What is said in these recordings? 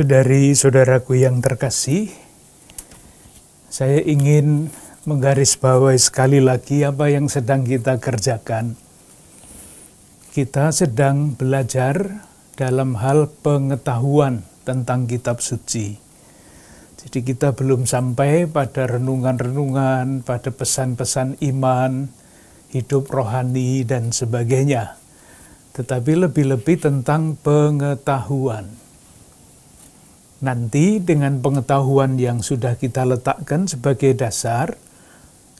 Saudari-saudaraku yang terkasih, saya ingin menggarisbawahi sekali lagi apa yang sedang kita kerjakan. Kita sedang belajar dalam hal pengetahuan tentang kitab suci. Jadi kita belum sampai pada renungan-renungan, pada pesan-pesan iman, hidup rohani, dan sebagainya. Tetapi lebih-lebih tentang pengetahuan. Nanti dengan pengetahuan yang sudah kita letakkan sebagai dasar,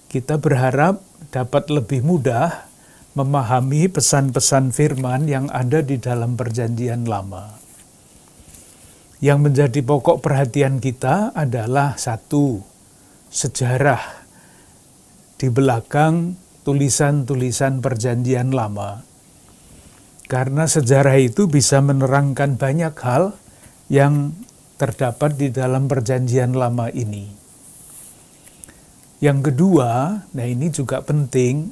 kita berharap dapat lebih mudah memahami pesan-pesan firman yang ada di dalam Perjanjian Lama. Yang menjadi pokok perhatian kita adalah satu, sejarah di belakang tulisan-tulisan Perjanjian Lama. Karena sejarah itu bisa menerangkan banyak hal yang terdapat di dalam Perjanjian Lama ini. Yang kedua, nah ini juga penting,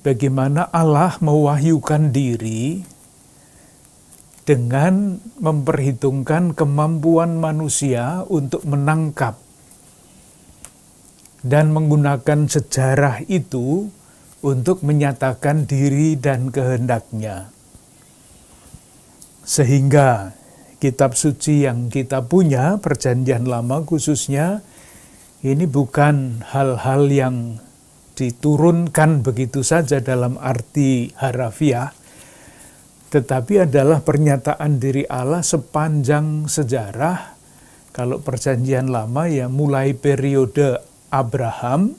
bagaimana Allah mewahyukan diri dengan memperhitungkan kemampuan manusia untuk menangkap dan menggunakan sejarah itu untuk menyatakan diri dan kehendaknya. Sehingga kitab suci yang kita punya, Perjanjian Lama khususnya, ini bukan hal-hal yang diturunkan begitu saja dalam arti harafiah, tetapi adalah pernyataan diri Allah sepanjang sejarah. Kalau Perjanjian Lama ya mulai periode Abraham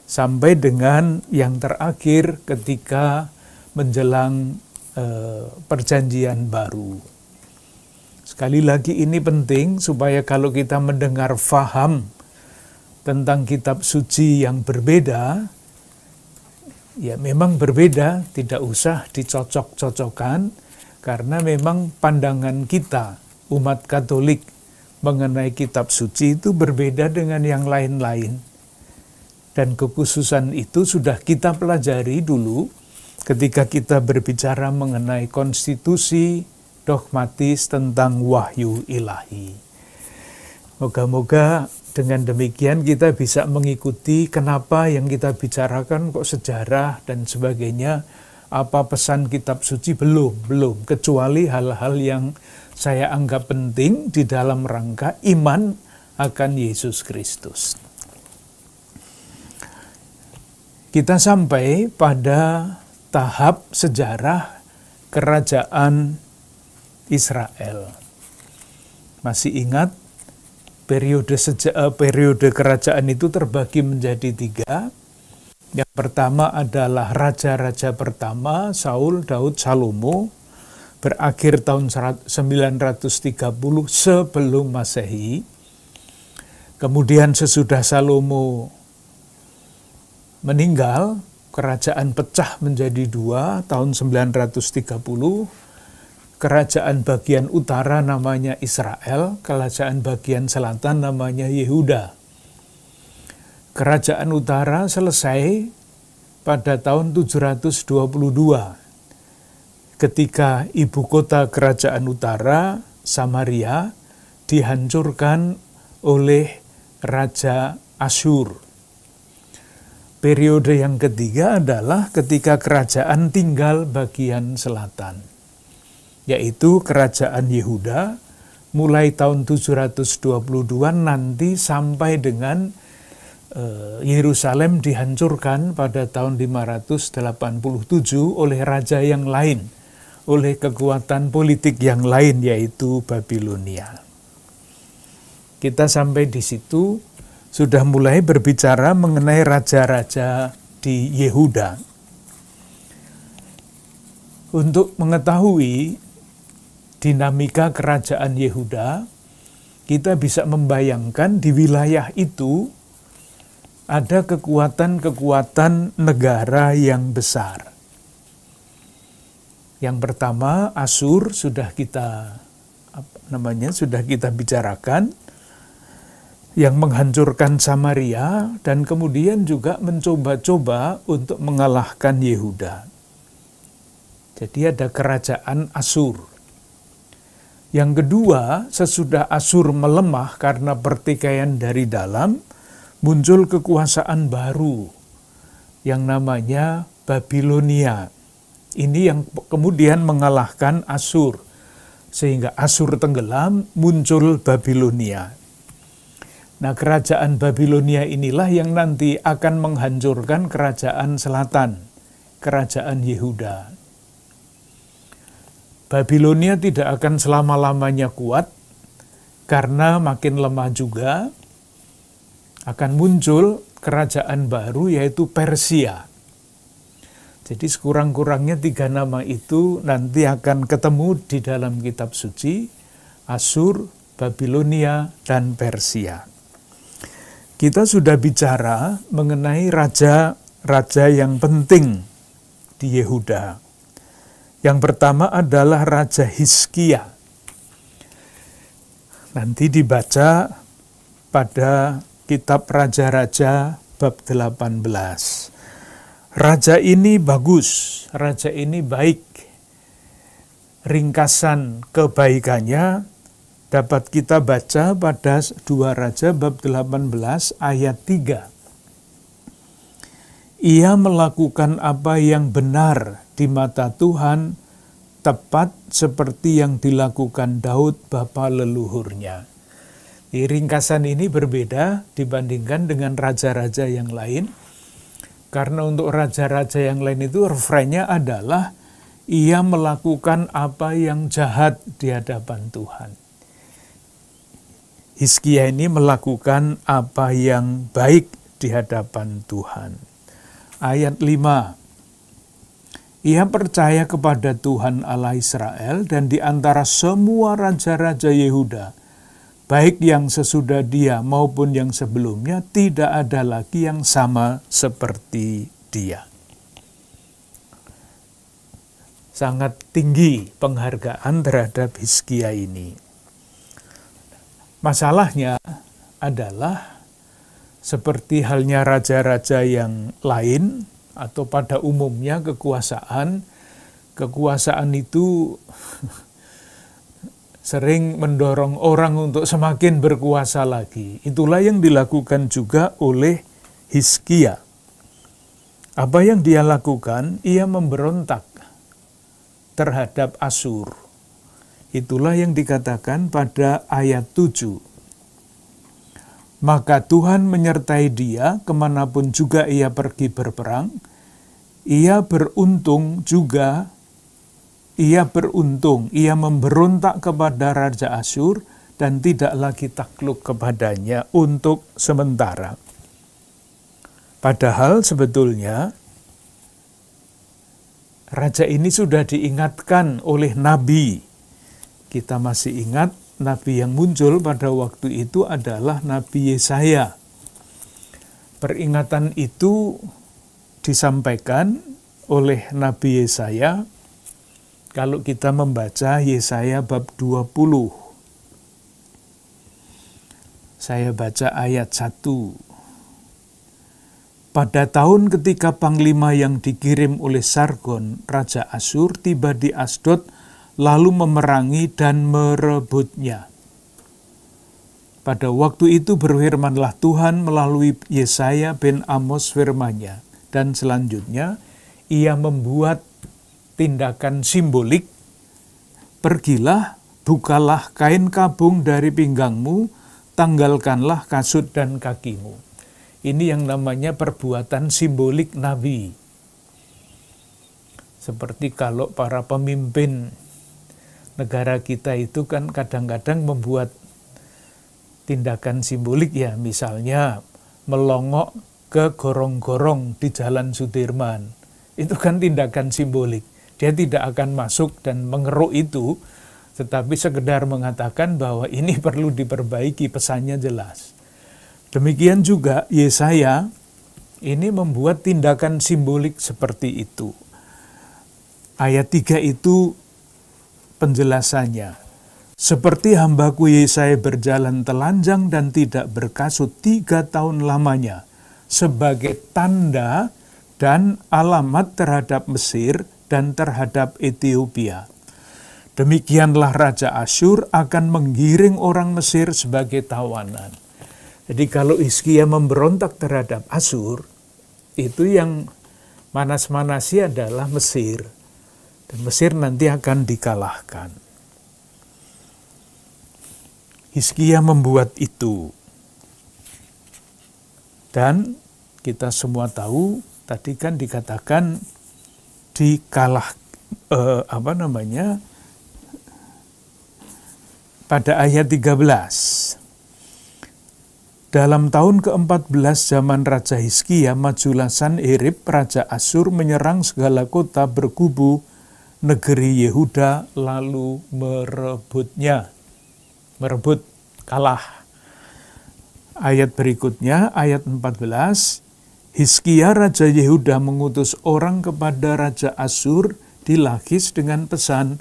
sampai dengan yang terakhir ketika menjelang Perjanjian Baru. Sekali lagi ini penting supaya kalau kita mendengar faham tentang kitab suci yang berbeda, ya memang berbeda, tidak usah dicocok-cocokkan, karena memang pandangan kita, umat Katolik, mengenai kitab suci itu berbeda dengan yang lain-lain. Dan kekhususan itu sudah kita pelajari dulu ketika kita berbicara mengenai konstitusi dogmatis tentang wahyu ilahi. Moga-moga dengan demikian kita bisa mengikuti kenapa yang kita bicarakan kok sejarah dan sebagainya, apa pesan kitab suci belum, kecuali hal-hal yang saya anggap penting di dalam rangka iman akan Yesus Kristus. Kita sampai pada tahap sejarah kerajaan Israel. Masih ingat periode kerajaan itu terbagi menjadi 3. Yang pertama adalah raja-raja pertama, Saul, Daud, Salomo, berakhir tahun 930 sebelum Masehi. Kemudian sesudah Salomo meninggal, kerajaan pecah menjadi 2 tahun 930. Kerajaan bagian utara namanya Israel, kerajaan bagian selatan namanya Yehuda. Kerajaan utara selesai pada tahun 722, ketika ibu kota kerajaan utara, Samaria, dihancurkan oleh Raja Asyur. Periode yang ketiga adalah ketika kerajaan tinggal bagian selatan, yaitu kerajaan Yehuda, mulai tahun 722 nanti sampai dengan Yerusalem dihancurkan pada tahun 587 oleh raja yang lain, oleh kekuatan politik yang lain, yaitu Babilonia. Kita sampai di situ sudah mulai berbicara mengenai raja-raja di Yehuda. Untuk mengetahui dinamika kerajaan Yehuda, kita bisa membayangkan di wilayah itu ada kekuatan-kekuatan negara yang besar. Yang pertama, Asyur sudah kita bicarakan, yang menghancurkan Samaria dan kemudian juga mencoba-coba untuk mengalahkan Yehuda. Jadi ada kerajaan Asyur. Yang kedua, sesudah Asyur melemah karena pertikaian dari dalam, muncul kekuasaan baru yang namanya Babilonia. Ini yang kemudian mengalahkan Asyur. Sehingga Asyur tenggelam, muncul Babilonia. Nah, kerajaan Babilonia inilah yang nanti akan menghancurkan kerajaan selatan, kerajaan Yehuda. Babilonia tidak akan selama-lamanya kuat, karena makin lemah juga akan muncul kerajaan baru yaitu Persia. Jadi sekurang-kurangnya 3 nama itu nanti akan ketemu di dalam kitab suci, Asyur, Babilonia, dan Persia. Kita sudah bicara mengenai raja-raja yang penting di Yehuda. Yang pertama adalah Raja Hizkia. Nanti dibaca pada kitab Raja-Raja bab 18. Raja ini bagus, raja ini baik. Ringkasan kebaikannya dapat kita baca pada 2 Raja bab 18 ayat 3. Ia melakukan apa yang benar di mata Tuhan, tepat seperti yang dilakukan Daud bapa leluhurnya. Ringkasan ini berbeda dibandingkan dengan raja-raja yang lain. Karena untuk raja-raja yang lain itu refrainnya adalah ia melakukan apa yang jahat di hadapan Tuhan. Hizkia ini melakukan apa yang baik di hadapan Tuhan. Ayat 5. Ia percaya kepada Tuhan Allah Israel dan di antara semua raja-raja Yehuda, baik yang sesudah dia maupun yang sebelumnya, tidak ada lagi yang sama seperti dia. Sangat tinggi penghargaan terhadap Hizkia ini. Masalahnya adalah seperti halnya raja-raja yang lain atau pada umumnya kekuasaan itu sering mendorong orang untuk semakin berkuasa lagi. Itulah yang dilakukan juga oleh Hizkia. Apa yang dia lakukan? Ia memberontak terhadap Asyur. Itulah yang dikatakan pada ayat 7. Maka Tuhan menyertai dia kemanapun juga ia pergi berperang. Ia beruntung, ia memberontak kepada Raja Asyur dan tidak lagi takluk kepadanya untuk sementara. Padahal sebetulnya raja ini sudah diingatkan oleh Nabi. Kita masih ingat Nabi yang muncul pada waktu itu adalah Nabi Yesaya. Peringatan itu disampaikan oleh Nabi Yesaya kalau kita membaca Yesaya bab 20. Saya baca ayat 1. Pada tahun ketika panglima yang dikirim oleh Sargon, Raja Asyur, tiba di Asdod, lalu memerangi dan merebutnya. Pada waktu itu berfirmanlah Tuhan melalui Yesaya bin Amos firman-Nya. Dan selanjutnya, ia membuat tindakan simbolik, pergilah, bukalah kain kabung dari pinggangmu, tanggalkanlah kasut dan kakimu. Ini yang namanya perbuatan simbolik Nabi. Seperti kalau para pemimpin negara kita itu kan kadang-kadang membuat tindakan simbolik ya, misalnya melongok ke gorong-gorong di Jalan Sudirman. Itu kan tindakan simbolik. Dia tidak akan masuk dan mengeruk itu, tetapi sekedar mengatakan bahwa ini perlu diperbaiki, pesannya jelas. Demikian juga Yesaya ini membuat tindakan simbolik seperti itu. Ayat 3 itu penjelasannya. Seperti hambaku Yesaya berjalan telanjang dan tidak berkasut 3 tahun lamanya, sebagai tanda dan alamat terhadap Mesir dan terhadap Ethiopia. Demikianlah Raja Asyur akan menggiring orang Mesir sebagai tawanan. Jadi kalau Hizkia memberontak terhadap Asyur, itu yang manas-manasi adalah Mesir. Dan Mesir nanti akan dikalahkan. Hizkia membuat itu. Dan kita semua tahu, tadi kan dikatakan pada ayat 13. Dalam tahun ke-14 zaman Raja Hizkia, majulah Sanherib, Raja Asyur menyerang segala kota berkubu negeri Yehuda, lalu merebutnya. Merebut, kalah. Ayat berikutnya, ayat 14, Hizkia Raja Yehuda mengutus orang kepada Raja Asyur di Lakis dengan pesan,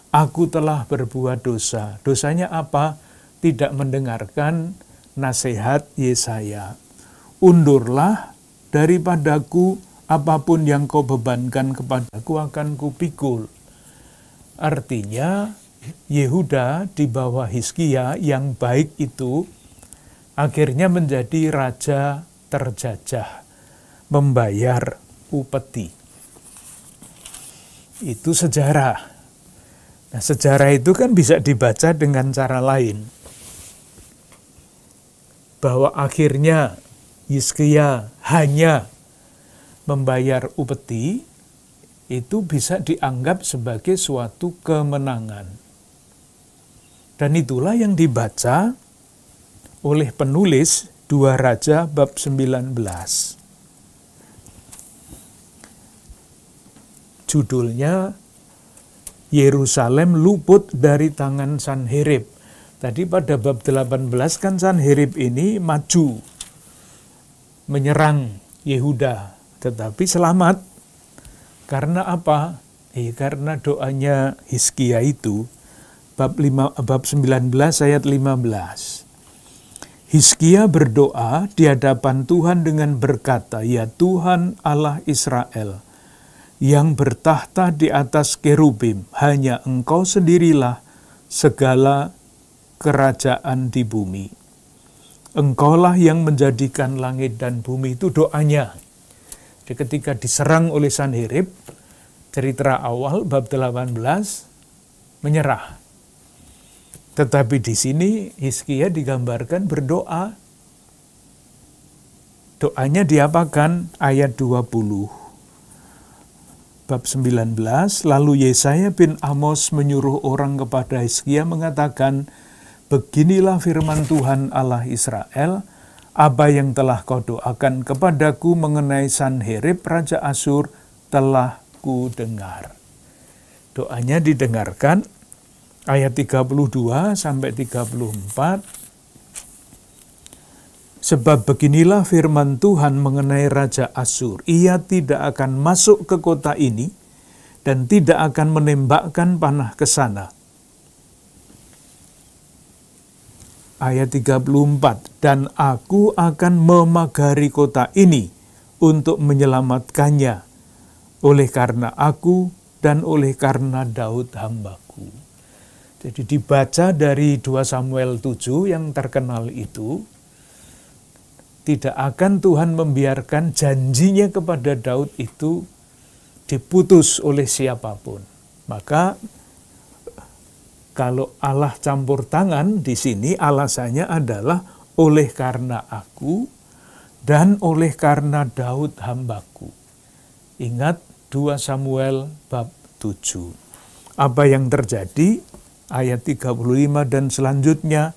aku telah berbuat dosa. Dosanya apa? Tidak mendengarkan nasihat Yesaya. Undurlah daripadaku, apapun yang kau bebankan kepadaku akan kupikul. Artinya, Yehuda di bawah Hizkia yang baik itu akhirnya menjadi raja terjajah, membayar upeti. Itu sejarah. Nah, sejarah itu kan bisa dibaca dengan cara lain. Bahwa akhirnya Hizkia hanya membayar upeti, itu bisa dianggap sebagai suatu kemenangan. Dan itulah yang dibaca oleh penulis 2 Raja bab 19. Judulnya Yerusalem luput dari tangan Sanherib. Tadi pada bab 18 kan Sanherib ini maju menyerang Yehuda, tetapi selamat. Karena apa? Karena doanya Hizkia itu, bab 19 ayat 15. Hizkia berdoa di hadapan Tuhan dengan berkata, ya Tuhan Allah Israel, yang bertahta di atas kerubim, hanya Engkau sendirilah segala kerajaan di bumi. Engkaulah yang menjadikan langit dan bumi. Itu doanya. Jadi ketika diserang oleh Sanherib, cerita awal bab 18 menyerah. Tetapi di sini Hizkia digambarkan berdoa. Doanya diapakan? Ayat 20. Bab 19, lalu Yesaya bin Amos menyuruh orang kepada Hizkia mengatakan, beginilah firman Tuhan Allah Israel, apa yang telah kau doakan kepadaku mengenai Sanherib Raja Asyur telah ku dengar. Doanya didengarkan, ayat 32 sampai 34. Sebab beginilah firman Tuhan mengenai Raja Asyur, ia tidak akan masuk ke kota ini dan tidak akan menembakkan panah ke sana. Ayat 34, dan aku akan memagari kota ini untuk menyelamatkannya, oleh karena aku dan oleh karena Daud hambaku. Jadi dibaca dari 2 Samuel 7 yang terkenal itu, tidak akan Tuhan membiarkan janjinya kepada Daud itu diputus oleh siapapun. Maka kalau Allah campur tangan di sini alasannya adalah oleh karena aku dan oleh karena Daud hambaku. Ingat 2 Samuel bab 7. Apa yang terjadi? Ayat 35 dan selanjutnya.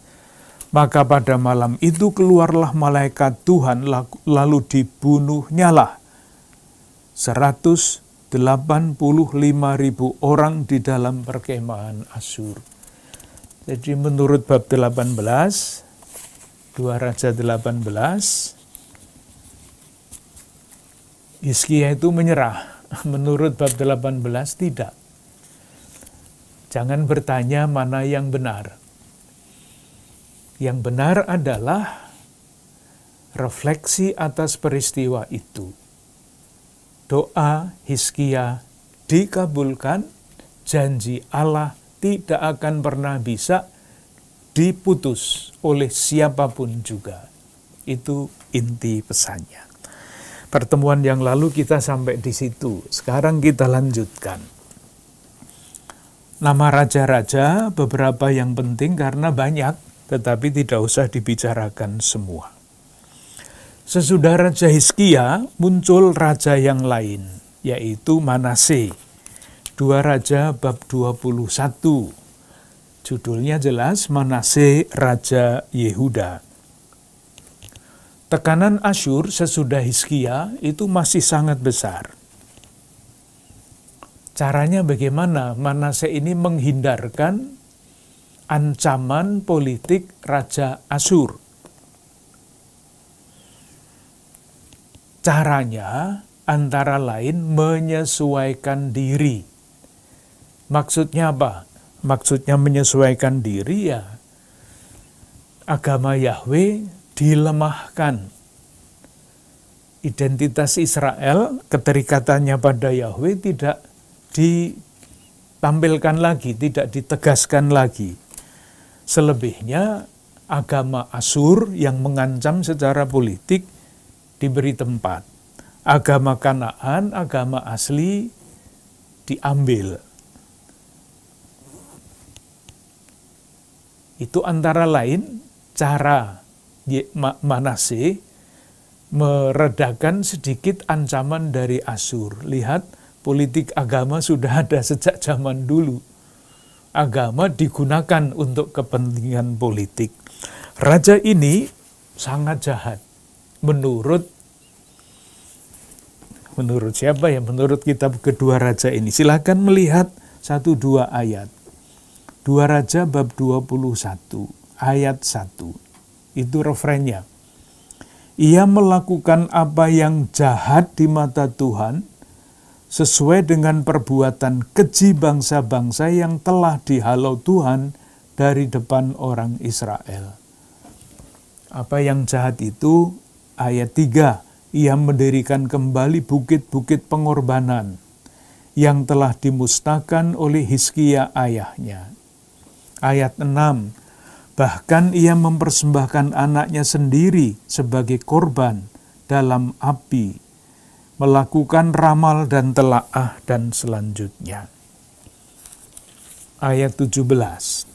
Maka pada malam itu keluarlah malaikat Tuhan, lalu dibunuhnyalah 185.000 orang di dalam perkemahan Asyur. Jadi menurut bab 18, 2 Raja 18, Hizkia itu menyerah. Menurut bab 18 tidak. Jangan bertanya mana yang benar. Yang benar adalah refleksi atas peristiwa itu. Doa Hizkia dikabulkan, janji Allah tidak akan pernah bisa diputus oleh siapapun juga. Itu inti pesannya. Pertemuan yang lalu kita sampai di situ. Sekarang kita lanjutkan. Nama raja-raja beberapa yang penting karena banyak, tetapi tidak usah dibicarakan semua. Sesudah Raja Hizkia muncul raja yang lain, yaitu Manase. 2 Raja bab 21. Judulnya jelas, Manase Raja Yehuda. Tekanan Asyur sesudah Hizkia itu masih sangat besar. Caranya bagaimana Manase ini menghindarkan ancaman politik Raja Asyur? Caranya antara lain menyesuaikan diri. Maksudnya apa? Maksudnya menyesuaikan diri ya, agama Yahweh dilemahkan. Identitas Israel, keterikatannya pada Yahweh tidak ditampilkan lagi, tidak ditegaskan lagi. Selebihnya agama Asyur yang mengancam secara politik diberi tempat. Agama Kanaan, agama asli diambil. Itu antara lain cara Manase meredakan sedikit ancaman dari Asyur. Lihat, politik agama sudah ada sejak zaman dulu. Agama digunakan untuk kepentingan politik. Raja ini sangat jahat. Menurut siapa ya? Menurut kitab kedua raja ini. Silakan melihat 1-2 ayat. 2 Raja bab 21 ayat 1. Itu referennya. Ia melakukan apa yang jahat di mata Tuhan sesuai dengan perbuatan keji bangsa-bangsa yang telah dihalau Tuhan dari depan orang Israel. Apa yang jahat itu? Ayat 3. Ia mendirikan kembali bukit-bukit pengorbanan yang telah dimusnahkan oleh Hizkia ayahnya. Ayat 6, bahkan ia mempersembahkan anaknya sendiri sebagai korban dalam api, melakukan ramal dan telaah dan selanjutnya. Ayat 17,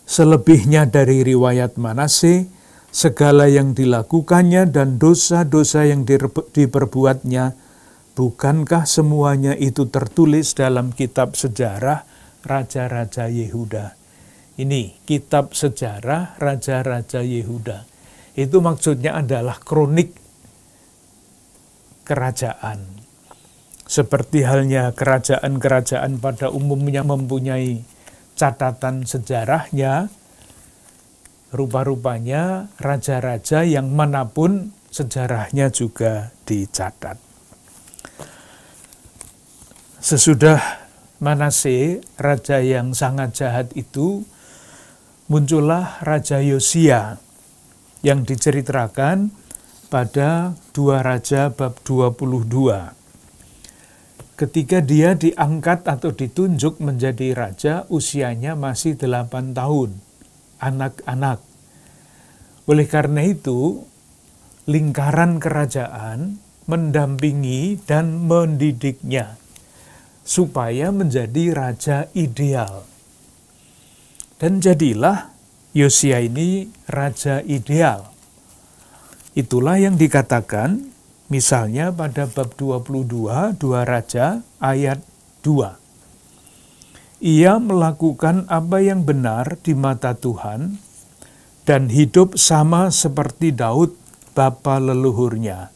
selebihnya dari riwayat Manase, segala yang dilakukannya dan dosa-dosa yang diperbuatnya, bukankah semuanya itu tertulis dalam kitab sejarah Raja-Raja Yehuda? Ini kitab sejarah Raja-Raja Yehuda. Itu maksudnya adalah kronik kerajaan. Seperti halnya kerajaan-kerajaan pada umumnya mempunyai catatan sejarahnya, rupa-rupanya raja-raja yang manapun sejarahnya juga dicatat. Sesudah Manase, raja yang sangat jahat itu, muncullah Raja Yosia yang diceritakan pada 2 Raja bab 22. Ketika dia diangkat atau ditunjuk menjadi raja, usianya masih 8 tahun, anak-anak. Oleh karena itu, lingkaran kerajaan mendampingi dan mendidiknya supaya menjadi raja ideal. Dan jadilah Yosia ini raja ideal. Itulah yang dikatakan misalnya pada bab 22, 2 Raja ayat 2. Ia melakukan apa yang benar di mata Tuhan dan hidup sama seperti Daud bapa leluhurnya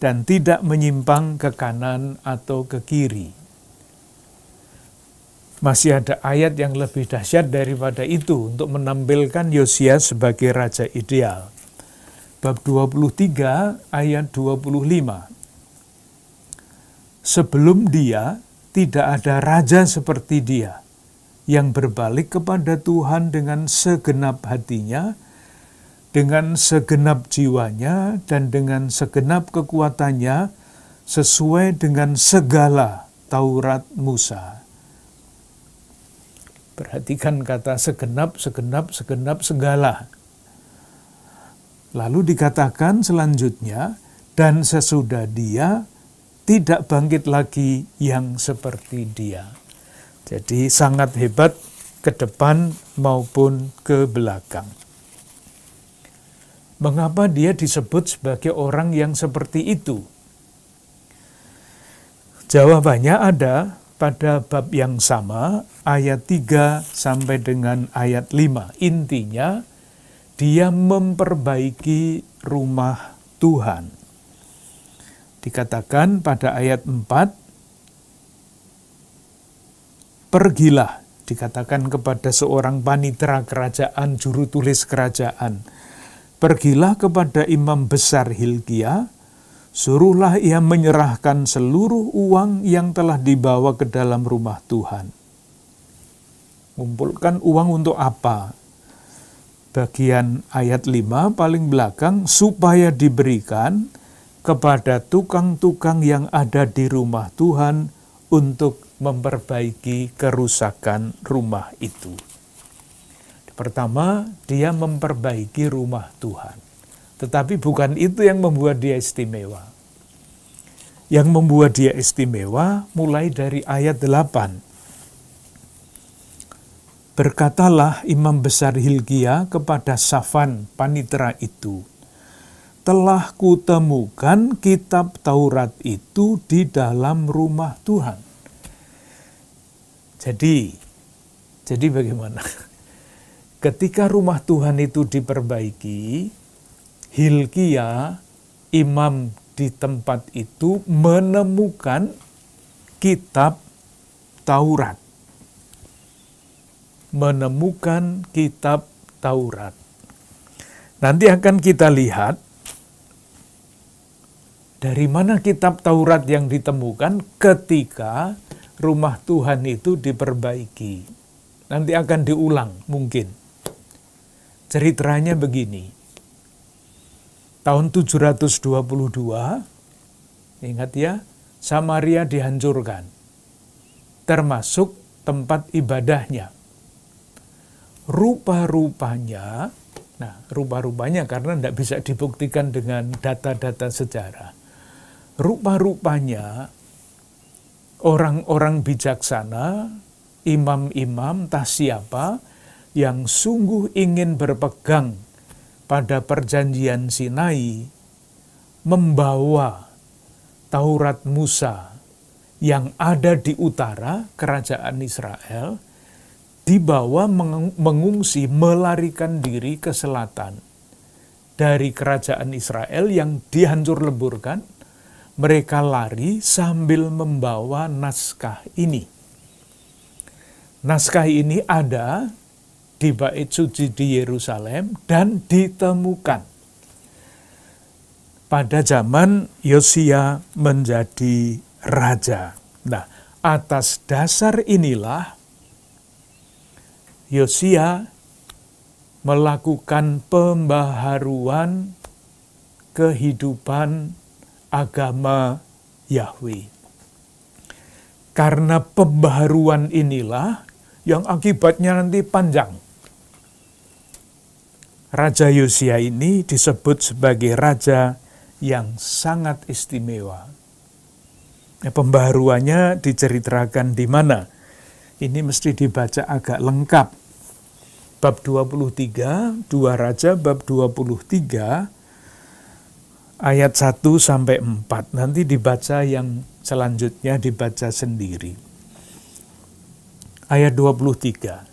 dan tidak menyimpang ke kanan atau ke kiri. Masih ada ayat yang lebih dahsyat daripada itu untuk menampilkan Yosia sebagai raja ideal. Bab 23 ayat 25. Sebelum dia, tidak ada raja seperti dia, yang berbalik kepada Tuhan dengan segenap hatinya, dengan segenap jiwanya, dan dengan segenap kekuatannya, sesuai dengan segala Taurat Musa. Perhatikan kata segenap, segenap, segenap segala. Lalu dikatakan selanjutnya, dan sesudah dia tidak bangkit lagi yang seperti dia. Jadi sangat hebat ke depan maupun ke belakang. Mengapa dia disebut sebagai orang yang seperti itu? Jawabannya ada pada bab yang sama, ayat 3 sampai dengan ayat 5. Intinya, dia memperbaiki rumah Tuhan. Dikatakan pada ayat 4, pergilah, dikatakan kepada seorang panitera kerajaan, juru tulis kerajaan, pergilah kepada imam besar Hilkia, suruhlah ia menyerahkan seluruh uang yang telah dibawa ke dalam rumah Tuhan. Kumpulkan uang untuk apa? Bagian ayat 5 paling belakang, supaya diberikan kepada tukang-tukang yang ada di rumah Tuhan untuk memperbaiki kerusakan rumah itu. Pertama, dia memperbaiki rumah Tuhan. Tetapi bukan itu yang membuat dia istimewa. Yang membuat dia istimewa mulai dari ayat 8. Berkatalah imam besar Hilkia kepada Safan panitera itu, telah kutemukan kitab Taurat itu di dalam rumah Tuhan. Jadi bagaimana? Ketika rumah Tuhan itu diperbaiki, Hilkia, imam di tempat itu, menemukan kitab Taurat. Menemukan kitab Taurat. Nanti akan kita lihat dari mana kitab Taurat yang ditemukan ketika rumah Tuhan itu diperbaiki. Nanti akan diulang mungkin. Ceritanya begini. Tahun 722, ingat ya, Samaria dihancurkan, termasuk tempat ibadahnya. Rupa-rupanya karena tidak bisa dibuktikan dengan data-data sejarah. Rupa-rupanya orang-orang bijaksana, imam-imam, entah siapa, yang sungguh ingin berpegang pada perjanjian Sinai, membawa Taurat Musa yang ada di utara kerajaan Israel, dibawa mengungsi, melarikan diri ke selatan. Dari kerajaan Israel yang dihancur leburkan, mereka lari sambil membawa naskah ini. Naskah ini ada di Bait Suci di Yerusalem dan ditemukan pada zaman Yosia menjadi raja. Nah, atas dasar inilah Yosia melakukan pembaharuan kehidupan agama Yahweh. Karena pembaharuan inilah yang akibatnya nanti panjang. Raja Yosia ini disebut sebagai raja yang sangat istimewa. Pembaharuannya diceritakan di mana? Ini mesti dibaca agak lengkap. Bab 23, 2 Raja bab 23, ayat 1 sampai 4. Nanti dibaca yang selanjutnya, dibaca sendiri. Ayat 23.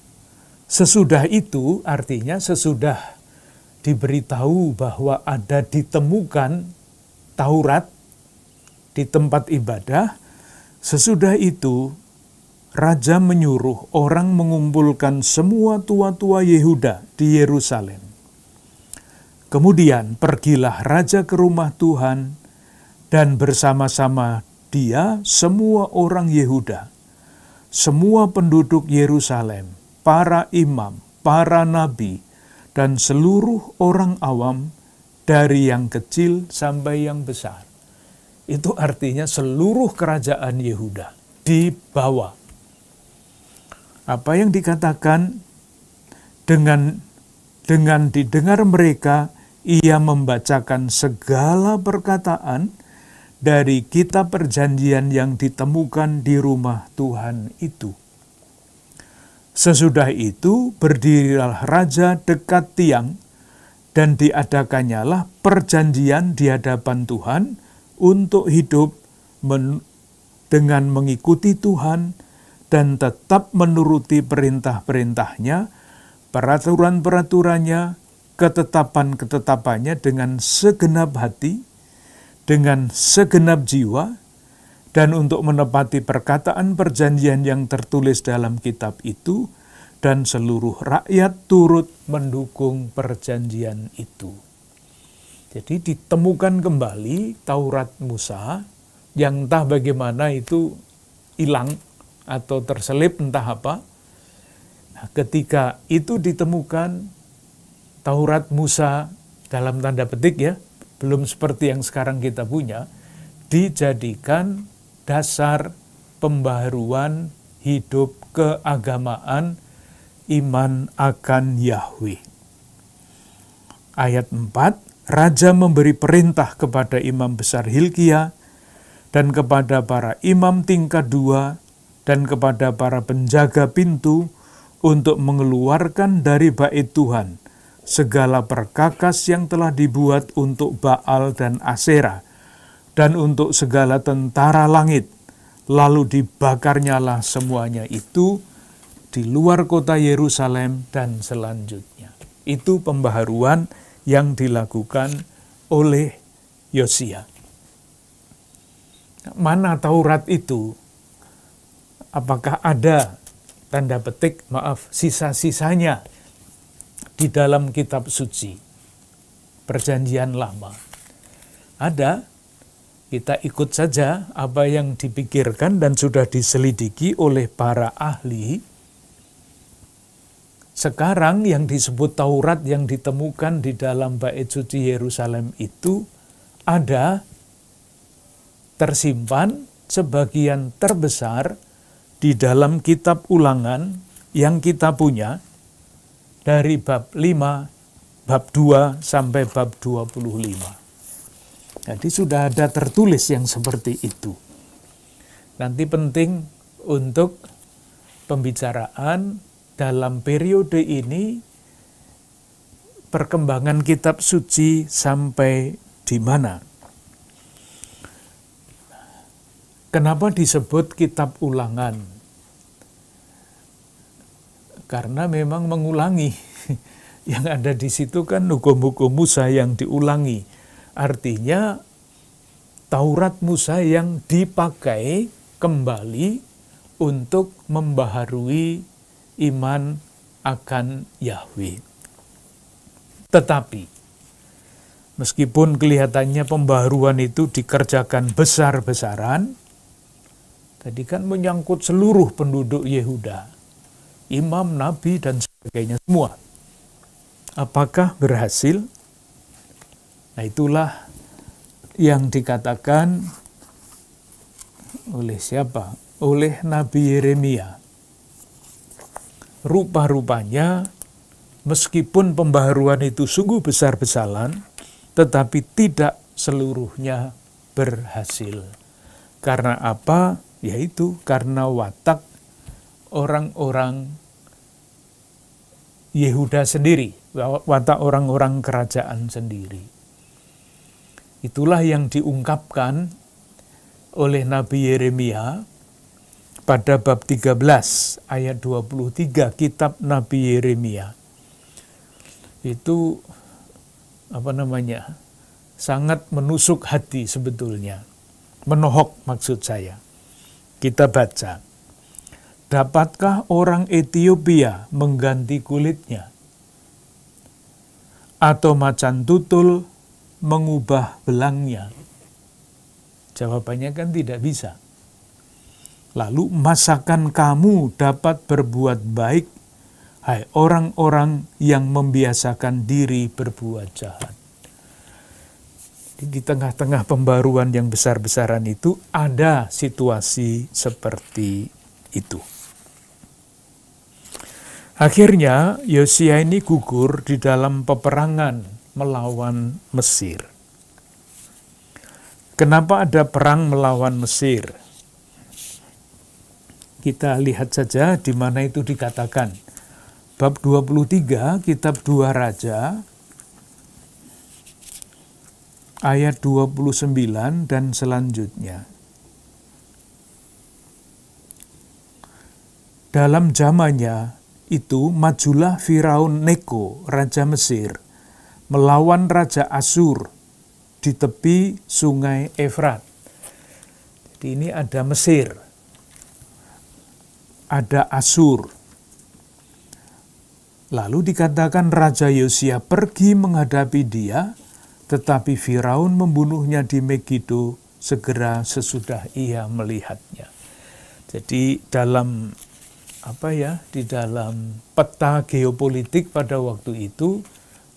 Sesudah itu, artinya sesudah diberitahu bahwa ada ditemukan Taurat di tempat ibadah, sesudah itu Raja menyuruh orang mengumpulkan semua tua-tua Yehuda di Yerusalem. Kemudian pergilah Raja ke rumah Tuhan, dan bersama-sama dia semua orang Yehuda, semua penduduk Yerusalem, para imam, para nabi, dan seluruh orang awam, dari yang kecil sampai yang besar. Itu artinya seluruh kerajaan Yehuda dibawa. Apa yang dikatakan dengan didengar mereka, ia membacakan segala perkataan dari kitab perjanjian yang ditemukan di rumah Tuhan itu. Sesudah itu berdirilah raja dekat tiang, dan diadakannya perjanjian di hadapan Tuhan untuk hidup dengan mengikuti Tuhan dan tetap menuruti perintah-perintahnya, peraturan-peraturannya, ketetapan-ketetapannya dengan segenap hati, dengan segenap jiwa, dan untuk menepati perkataan perjanjian yang tertulis dalam kitab itu, dan seluruh rakyat turut mendukung perjanjian itu. Jadi ditemukan kembali Taurat Musa, yang entah bagaimana itu hilang atau terselip entah apa. Nah, ketika itu ditemukan, Taurat Musa dalam tanda petik ya, belum seperti yang sekarang kita punya, dijadikan dasar pembaharuan hidup keagamaan iman akan Yahweh. Ayat 4, Raja memberi perintah kepada imam besar Hilkia dan kepada para imam tingkat 2 dan kepada para penjaga pintu untuk mengeluarkan dari bait Tuhan segala perkakas yang telah dibuat untuk Baal dan Aserah dan untuk segala tentara langit. Lalu dibakarnyalah semuanya itu di luar kota Yerusalem dan selanjutnya. Itu pembaharuan yang dilakukan oleh Yosia. Mana Taurat itu? Apakah ada tanda petik, sisa-sisanya di dalam kitab suci Perjanjian Lama? Ada. Kita ikut saja apa yang dipikirkan dan sudah diselidiki oleh para ahli. Sekarang yang disebut Taurat yang ditemukan di dalam bait suci Yerusalem itu ada tersimpan sebagian terbesar di dalam kitab Ulangan yang kita punya dari bab 5, bab 2 sampai bab 25. Jadi sudah ada tertulis yang seperti itu. Nanti penting untuk pembicaraan dalam periode ini, perkembangan kitab suci sampai di mana. Kenapa disebut kitab Ulangan? Karena memang mengulangi. Yang ada di situ kan hukum-hukum Musa yang diulangi. Artinya Taurat Musa yang dipakai kembali untuk membaharui iman akan Yahweh. Tetapi meskipun kelihatannya pembaharuan itu dikerjakan besar-besaran, tadi kan menyangkut seluruh penduduk Yehuda, imam, nabi, dan sebagainya semua. Apakah berhasil? Nah, itulah yang dikatakan oleh siapa? Oleh Nabi Yeremia. Rupa-rupanya meskipun pembaharuan itu sungguh besar-besaran, tetapi tidak seluruhnya berhasil. Karena apa? Yaitu karena watak orang-orang Yehuda sendiri, watak orang-orang kerajaan sendiri. Itulah yang diungkapkan oleh Nabi Yeremia pada bab 13 ayat 23 kitab Nabi Yeremia. Itu sangat menusuk hati sebetulnya. Menohok maksud saya. Kita baca. Dapatkah orang Ethiopia mengganti kulitnya? Atau macan tutul mengubah belangnya? Jawabannya kan tidak bisa. Lalu, masakan kamu dapat berbuat baik, hai orang-orang yang membiasakan diri berbuat jahat? Di tengah-tengah pembaruan yang besar-besaran itu ada situasi seperti itu. Akhirnya Yosia ini gugur di dalam peperangan melawan Mesir. Kenapa ada perang melawan Mesir? Kita lihat saja di mana itu dikatakan. Bab 23, kitab 2 Raja, ayat 29 dan selanjutnya. Dalam zamannya itu majulah Firaun Neko, Raja Mesir, melawan Raja Asyur di tepi sungai Efrat. Jadi ini ada Mesir, ada Asyur. Lalu dikatakan Raja Yosia pergi menghadapi dia, tetapi Firaun membunuhnya di Megido segera sesudah ia melihatnya. Jadi di dalam peta geopolitik pada waktu itu,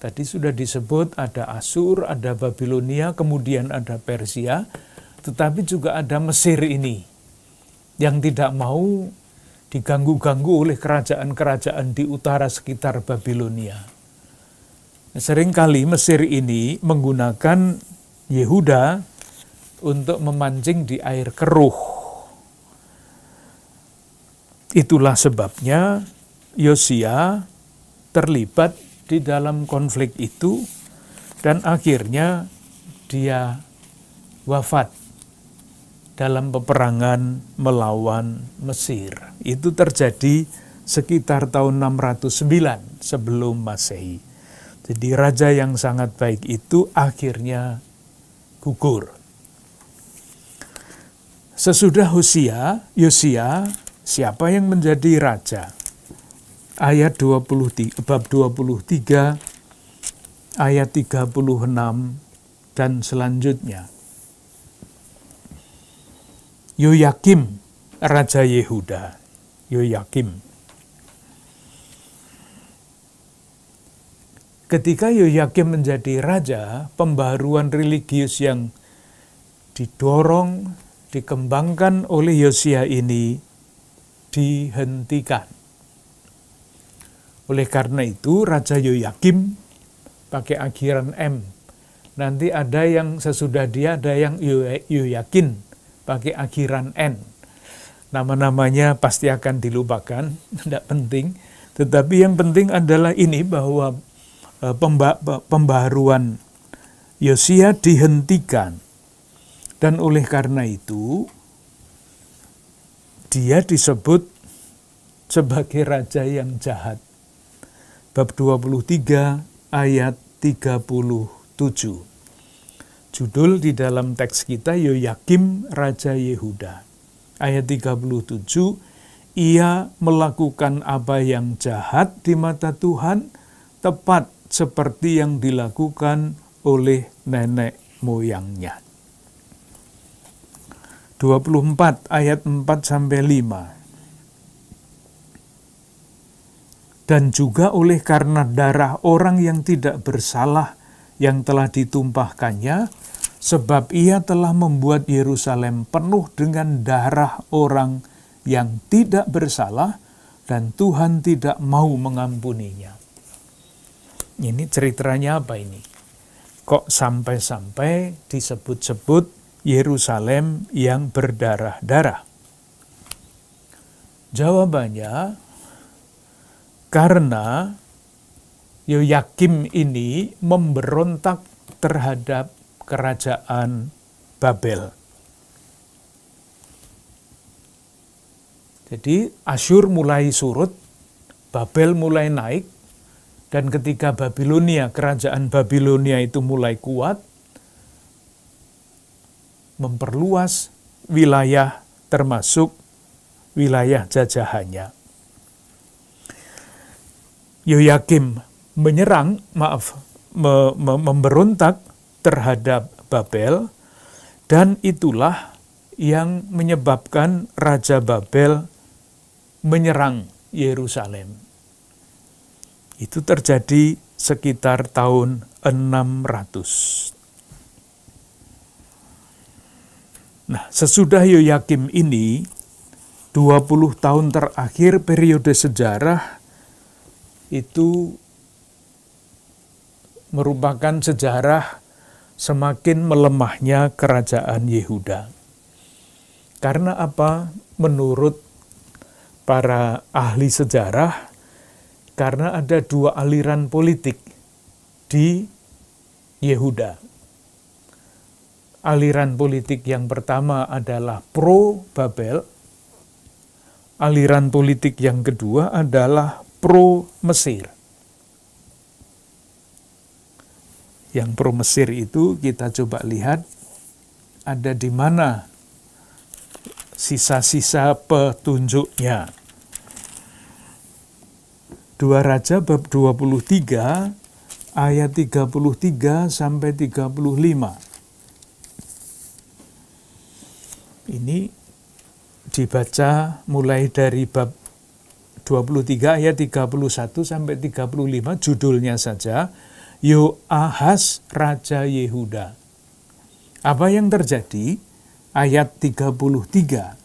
tadi sudah disebut ada Asyur, ada Babilonia, kemudian ada Persia, tetapi juga ada Mesir ini yang tidak mau diganggu-ganggu oleh kerajaan-kerajaan di utara sekitar Babilonia. Seringkali Mesir ini menggunakan Yehuda untuk memancing di air keruh. Itulah sebabnya Yosia terlibat di dalam konflik itu dan akhirnya dia wafat dalam peperangan melawan Mesir. Itu terjadi sekitar tahun 609 sebelum Masehi. Jadi raja yang sangat baik itu akhirnya gugur. Sesudah Yosia, siapa yang menjadi raja? Ayat 23, bab 23, ayat 36 dan selanjutnya. Yoyakim, Raja Yehuda. Yoyakim. Ketika Yoyakim menjadi raja, pembaharuan religius yang didorong, dikembangkan oleh Yosia ini dihentikan. Oleh karena itu, Raja Yoyakim pakai akhiran M. Nanti ada yang sesudah dia, ada yang Yoyakin, pakai akhiran N. Nama-namanya pasti akan dilupakan, tidak penting. Tetapi yang penting adalah ini, bahwa pembaharuan Yosia dihentikan. Dan oleh karena itu, dia disebut sebagai raja yang jahat. Bab 23 ayat 37. Judul di dalam teks kita Yoyakim Raja Yehuda. Ayat 37, ia melakukan apa yang jahat di mata Tuhan, tepat seperti yang dilakukan oleh nenek moyangnya. 24 ayat 4-5. Dan juga oleh karena darah orang yang tidak bersalah yang telah ditumpahkannya, sebab ia telah membuat Yerusalem penuh dengan darah orang yang tidak bersalah, dan Tuhan tidak mau mengampuninya. Ini ceritanya apa ini? Kok sampai-sampai disebut-sebut Yerusalem yang berdarah-darah? Jawabannya, karena Yoyakim ini memberontak terhadap kerajaan Babel. Jadi Asyur mulai surut, Babel mulai naik, dan ketika Babilonia, kerajaan Babilonia itu mulai kuat, memperluas wilayah termasuk wilayah jajahannya. Yoyakim memberontak terhadap Babel, dan itulah yang menyebabkan Raja Babel menyerang Yerusalem. Itu terjadi sekitar tahun 600. Nah, sesudah Yoyakim ini, 20 tahun terakhir periode sejarah itu merupakan sejarah semakin melemahnya kerajaan Yehuda. Karena apa? Menurut para ahli sejarah, karena ada dua aliran politik di Yehuda. Aliran politik yang pertama adalah pro-Babel, aliran politik yang kedua adalah pro-Mesir. Yang pro-Mesir itu kita coba lihat ada di mana sisa-sisa petunjuknya. 2 Raja bab 23 ayat 33 sampai 35. Ini dibaca mulai dari bab 23 ayat 31 sampai 35, judulnya saja Yoahas Raja Yehuda. Apa yang terjadi? Ayat 33.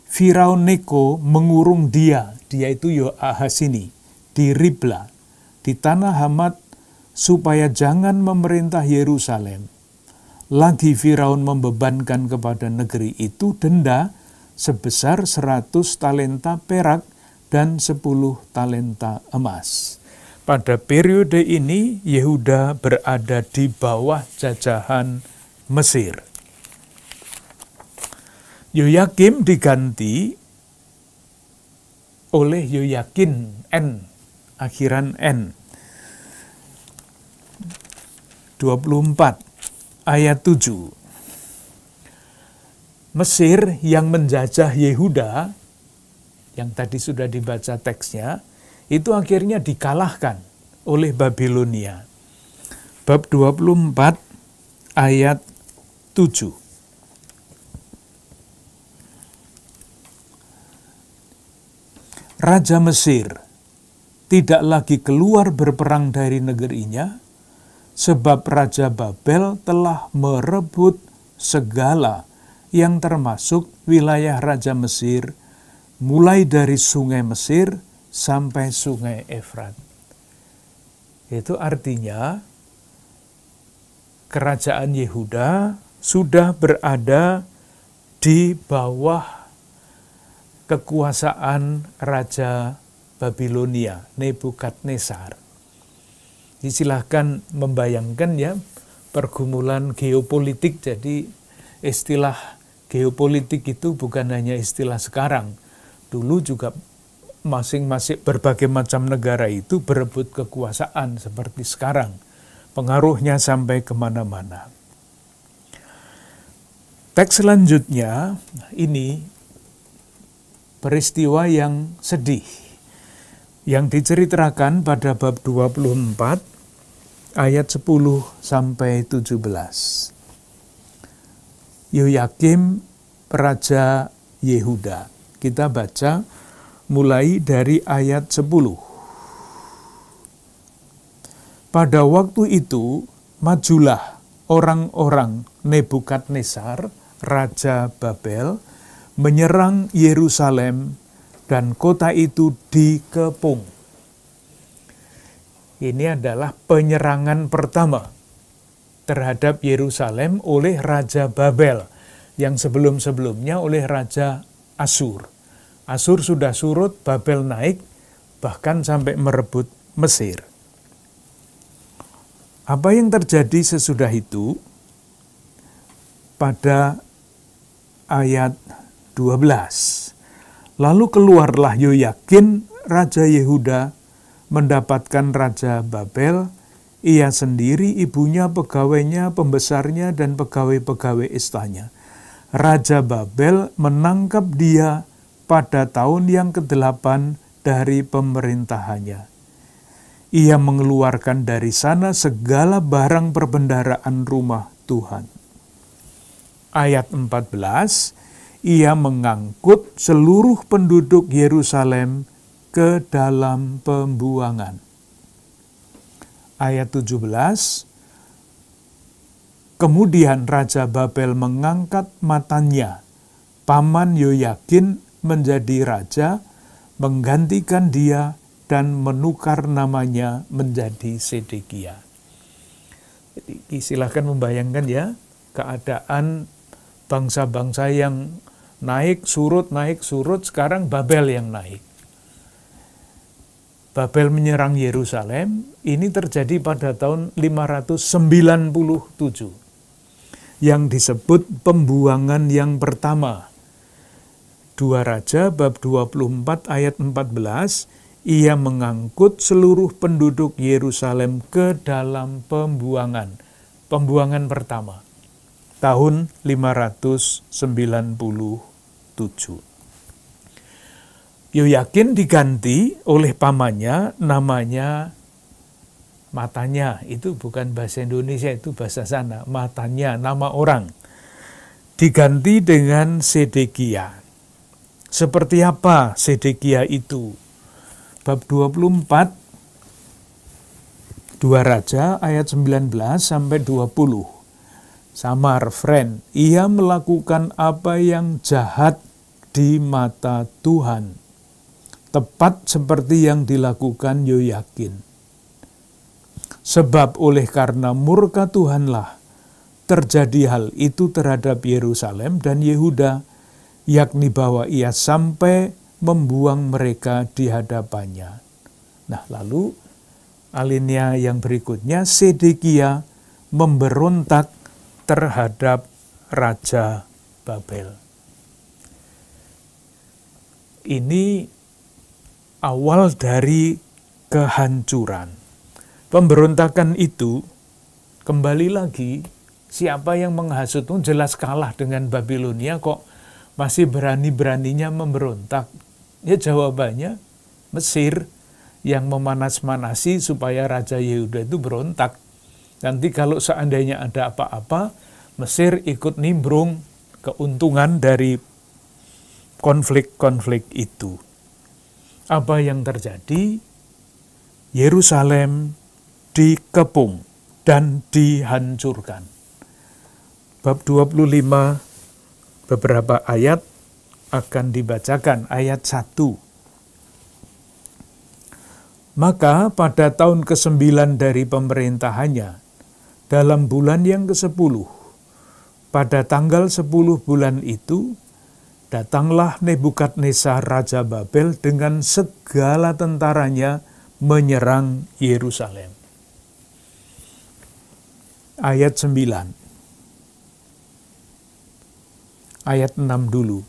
Firaun Neko mengurung dia itu Yoahas ini, di Ribla, di tanah Hamat, supaya jangan memerintah Yerusalem. Lagi Firaun membebankan kepada negeri itu denda sebesar 100 talenta perak dan 10 talenta emas. Pada periode ini, Yehuda berada di bawah jajahan Mesir. Yoyakim diganti oleh Yoyakin, N, akhiran N. 24 ayat 7. Mesir yang menjajah Yehuda, yang tadi sudah dibaca teksnya, itu akhirnya dikalahkan oleh Babilonia. Bab 24 ayat 7. Raja Mesir tidak lagi keluar berperang dari negerinya, sebab Raja Babel telah merebut segala yang termasuk wilayah Raja Mesir, mulai dari sungai Mesir sampai sungai Efrat. Itu artinya kerajaan Yehuda sudah berada di bawah kekuasaan Raja Babilonia, Nebukadnezar. Silahkan membayangkan ya, pergumulan geopolitik. Jadi istilah geopolitik itu bukan hanya istilah sekarang. Dulu juga masing-masing berbagai macam negara itu berebut kekuasaan seperti sekarang. Pengaruhnya sampai kemana-mana. Teks selanjutnya, ini peristiwa yang sedih yang diceritakan pada bab 24 ayat 10 sampai 17. Yoyakim Raja Yehuda. Kita baca mulai dari ayat 10. Pada waktu itu majulah orang-orang Nebukadnezar, Raja Babel, menyerang Yerusalem dan kota itu dikepung. Ini adalah penyerangan pertama terhadap Yerusalem oleh Raja Babel, yang sebelum-sebelumnya oleh Raja Asyur. Asyur sudah surut, Babel naik, bahkan sampai merebut Mesir. Apa yang terjadi sesudah itu? Pada ayat 12. Lalu keluarlah Yoyakin, Raja Yehuda, mendapatkan Raja Babel, ia sendiri, ibunya, pegawainya, pembesarnya, dan pegawai-pegawai istana. Raja Babel menangkap dia pada tahun yang ke-8 dari pemerintahannya. Ia mengeluarkan dari sana segala barang perbendaharaan rumah Tuhan. Ayat 14, ia mengangkut seluruh penduduk Yerusalem ke dalam pembuangan. Ayat 17, kemudian Raja Babel mengangkat Matanya, paman Yoyakin, menjadi raja, menggantikan dia dan menukar namanya menjadi Sedekia. Jadi silahkan membayangkan ya, keadaan bangsa-bangsa yang naik surut, sekarang Babel yang naik. Babel menyerang Yerusalem, ini terjadi pada tahun 597, yang disebut pembuangan yang pertama. 2 Raja bab 24 ayat 14, ia mengangkut seluruh penduduk Yerusalem ke dalam pembuangan. Pembuangan pertama, tahun 597. Yoyakin diganti oleh pamannya, namanya Matanya. Itu bukan bahasa Indonesia, itu bahasa sana. Matanya, nama orang. Diganti dengan Sedekia. Seperti apa Sedekia itu? Bab 24, 2 Raja ayat 19 sampai 20. Sama referen, ia melakukan apa yang jahat di mata Tuhan, tepat seperti yang dilakukan Yoyakin. Sebab oleh karena murka Tuhanlah terjadi hal itu terhadap Yerusalem dan Yehuda, yakni bahwa ia sampai membuang mereka di hadapannya. Nah, lalu alinea yang berikutnya, Sedekia memberontak terhadap Raja Babel. Ini awal dari kehancuran. Pemberontakan itu, kembali lagi, siapa yang menghasut itu jelas kalah dengan Babilonia, kok masih berani-beraninya memberontak. Ya jawabannya, Mesir yang memanas-manasi supaya Raja Yehuda itu berontak. Nanti kalau seandainya ada apa-apa, Mesir ikut nimbrung keuntungan dari konflik-konflik itu. Apa yang terjadi? Yerusalem dikepung dan dihancurkan. Bab 25, beberapa ayat akan dibacakan. Ayat 1. Maka pada tahun ke-9 dari pemerintahannya, dalam bulan yang ke-10, pada tanggal 10 bulan itu, datanglah Nebukadnezar Raja Babel dengan segala tentaranya menyerang Yerusalem. Ayat 9. Ayat 6 dulu.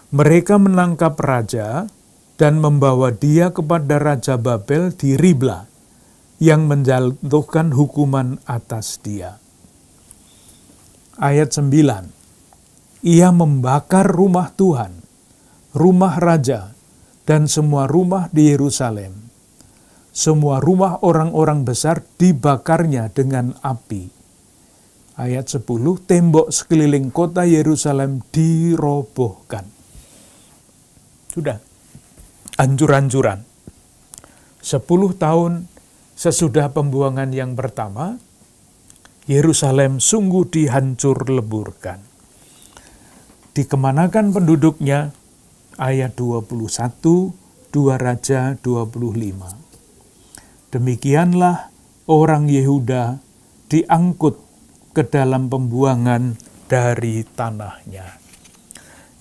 Mereka menangkap raja dan membawa dia kepada Raja Babel di Ribla, yang menjatuhkan hukuman atas dia. Ayat 9. Ia membakar rumah Tuhan, rumah raja, dan semua rumah di Yerusalem. Semua rumah orang-orang besar dibakarnya dengan api. Ayat 10, tembok sekeliling kota Yerusalem dirobohkan. Sudah, hancur-hancuran. 10 tahun sesudah pembuangan yang pertama, Yerusalem sungguh dihancur leburkan. Dikemanakan penduduknya? Ayat 21, 2 Raja 25. Demikianlah orang Yehuda diangkut ke dalam pembuangan dari tanahnya.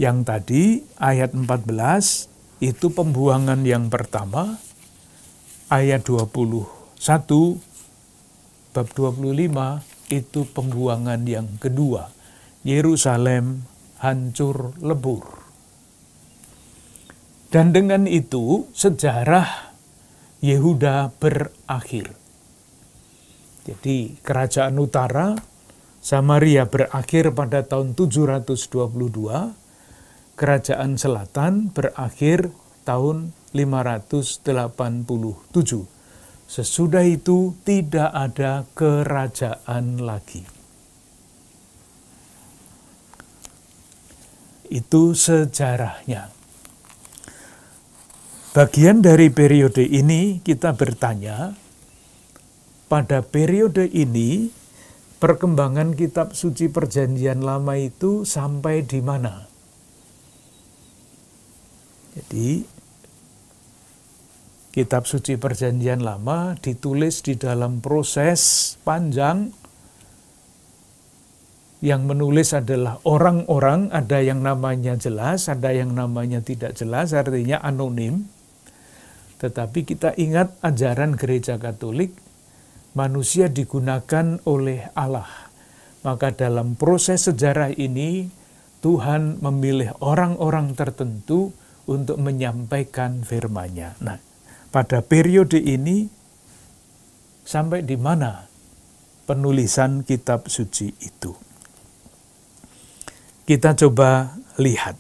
Yang tadi ayat 14 itu pembuangan yang pertama, ayat 21 bab 25 itu pembuangan yang kedua. Yerusalem hancur lebur. Dan dengan itu sejarah Yehuda berakhir. Jadi kerajaan utara Samaria berakhir pada tahun 722, kerajaan selatan berakhir tahun 587. Sesudah itu tidak ada kerajaan lagi. Itu sejarahnya. Bagian dari periode ini kita bertanya, pada periode ini perkembangan kitab suci Perjanjian Lama itu sampai di mana? Jadi Kitab suci Perjanjian Lama ditulis di dalam proses panjang. Yang menulis adalah orang-orang, ada yang namanya jelas, ada yang namanya tidak jelas, artinya anonim. Tetapi kita ingat ajaran Gereja Katolik, manusia digunakan oleh Allah. Maka dalam proses sejarah ini, Tuhan memilih orang-orang tertentu untuk menyampaikan firman-Nya. Nah, pada periode ini, sampai di mana penulisan kitab suci itu? Kita coba lihat.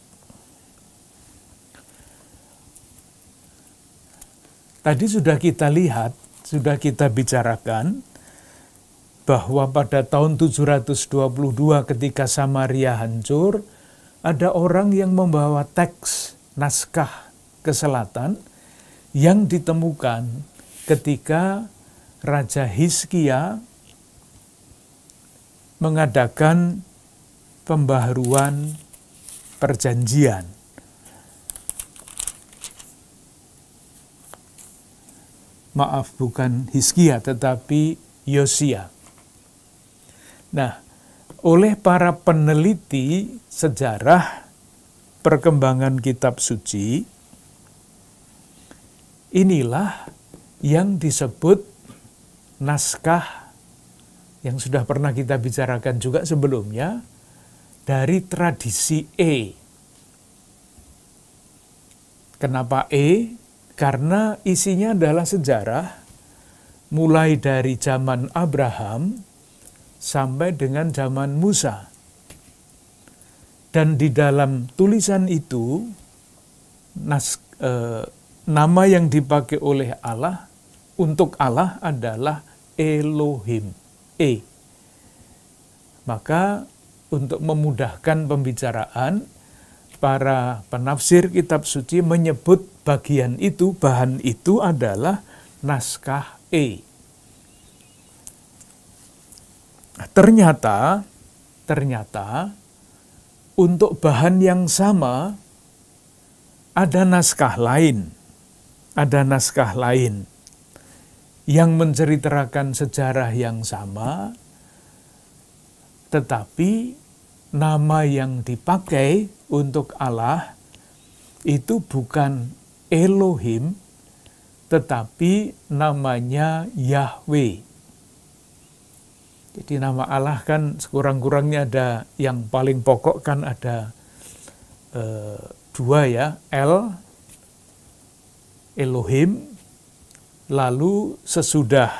Tadi sudah kita lihat, sudah kita bicarakan, bahwa pada tahun 722 ketika Samaria hancur, ada orang yang membawa teks naskah ke selatan yang ditemukan ketika Raja Hizkia mengadakan pembaharuan perjanjian. Maaf, bukan Hizkia tetapi Yosia. Nah, oleh para peneliti sejarah perkembangan kitab suci, inilah yang disebut naskah yang sudah pernah kita bicarakan juga sebelumnya, dari tradisi E. Kenapa E? Karena isinya adalah sejarah mulai dari zaman Abraham sampai dengan zaman Musa. Dan di dalam tulisan itu, nama yang dipakai oleh Allah, untuk Allah adalah Elohim, E. Maka untuk memudahkan pembicaraan, para penafsir kitab suci menyebut bagian itu, bahan itu adalah naskah E. Ternyata untuk bahan yang sama ada naskah lain yang menceritakan sejarah yang sama, tetapi nama yang dipakai untuk Allah itu bukan Elohim, tetapi namanya Yahweh. Jadi nama Allah kan sekurang-kurangnya ada, yang paling pokok kan ada dua ya, Elohim, lalu sesudah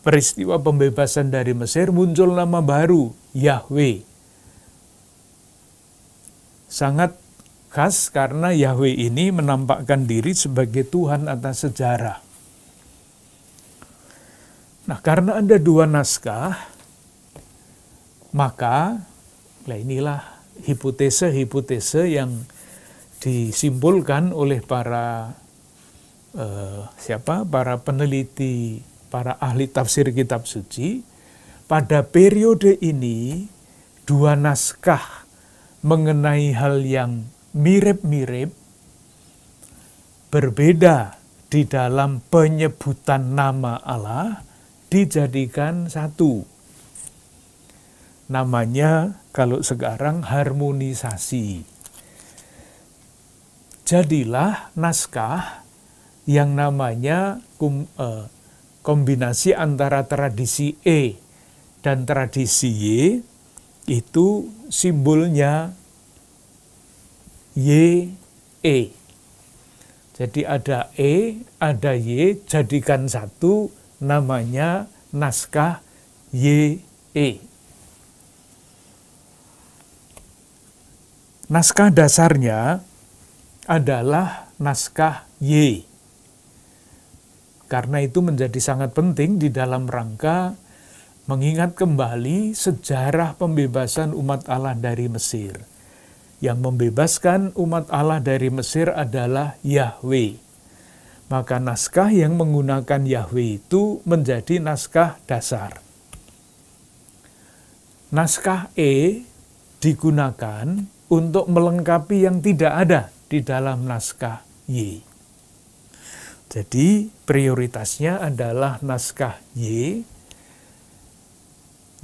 peristiwa pembebasan dari Mesir muncul nama baru, Yahweh. Sangat khas karena Yahweh ini menampakkan diri sebagai Tuhan atas sejarah. Nah, karena ada dua naskah, maka inilah hipotese yang disimpulkan oleh para para peneliti, para ahli tafsir kitab suci. Pada periode ini, dua naskah mengenai hal yang mirip-mirip, berbeda di dalam penyebutan nama Allah, dijadikan satu. Namanya kalau sekarang harmonisasi. Jadilah naskah yang namanya kombinasi antara tradisi E dan tradisi Y, itu simbolnya YE. Jadi ada E, ada Y, jadikan satu, namanya naskah YE. Naskah dasarnya adalah naskah Y. Karena itu menjadi sangat penting di dalam rangka mengingat kembali sejarah pembebasan umat Allah dari Mesir. Yang membebaskan umat Allah dari Mesir adalah Yahweh. Maka naskah yang menggunakan Yahweh itu menjadi naskah dasar. Naskah E digunakan untuk melengkapi yang tidak ada di dalam naskah Y. Jadi prioritasnya adalah naskah Y,